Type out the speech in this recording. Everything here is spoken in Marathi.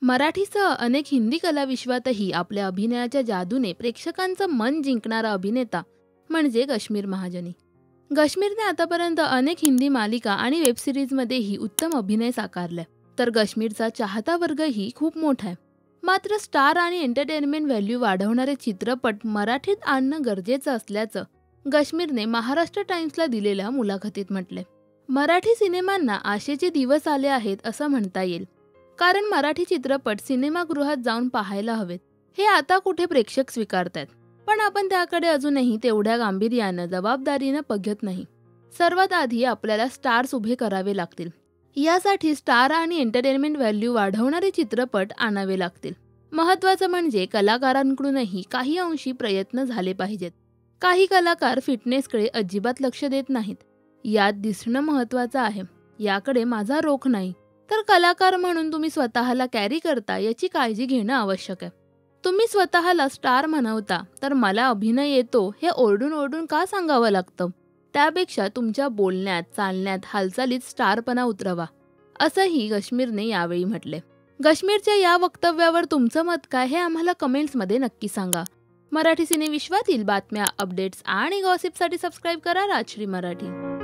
मराठीसह अनेक हिंदी कलाविश्वातही आपल्या अभिनयाच्या जादूने प्रेक्षकांचं मन जिंकणारा अभिनेता म्हणजे कश्मीर महाजनी. कश्मीरने आतापर्यंत अनेक हिंदी मालिका आणि वेबसिरीजमध्येही उत्तम अभिनय साकारलाय. तर कश्मीरचा चाहता वर्गही खूप मोठा आहे. मात्र स्टार आणि एंटरटेनमेंट व्हॅल्यू वाढवणारे चित्रपट मराठीत आणणं गरजेचं असल्याचं कश्मीरने महाराष्ट्र टाइम्सला दिलेल्या मुलाखतीत म्हटले. मराठी सिनेमांना आशेचे दिवस आले आहेत असं म्हणता येईल. कारण मराठी चित्रपट सिनेमागृहात जाऊन पाहायला हवेत हे आता कुठे प्रेक्षक स्वीकारतात. पण आपण त्याकडे अजूनही तेवढ्या गांभीर्यानं जबाबदारीनं बघत नाही. सर्वात आधी आपल्याला स्टार्स उभे करावे लागतील. यासाठी स्टार आणि एंटरटेनमेंट व्हॅल्यू वाढवणारे चित्रपट आणावे लागतील. महत्त्वाचं म्हणजे कलाकारांकडूनही काही अंशी प्रयत्न झाले पाहिजेत. काही कलाकार फिटनेसकडे अजिबात लक्ष देत नाहीत. यात दिसणं महत्त्वाचं आहे, याकडे माझा रोख नाही. तर कलाकार म्हणून तुम्ही स्वतःला कॅरी करता याची काळजी घेणं आवश्यक आहे. तुम्ही स्वतःला स्टार म्हणवता तर मला अभिनय येतो हे ओरडून ओरडून का सांगावं लागतं? त्यापेक्षा तुमच्या बोलण्यात, चालण्यात, हालचालीत स्टारपणा उतरवा, असंही कश्मीरने यावेळी म्हटले. कश्मीरच्या या वक्तव्यावर तुमचं मत काय हे आम्हाला कमेंट्समध्ये नक्की सांगा. मराठी सिनेविश्वातील बातम्या, अपडेट्स आणि गॉसिपसाठी सबस्क्राईब करा राजश्री मराठी.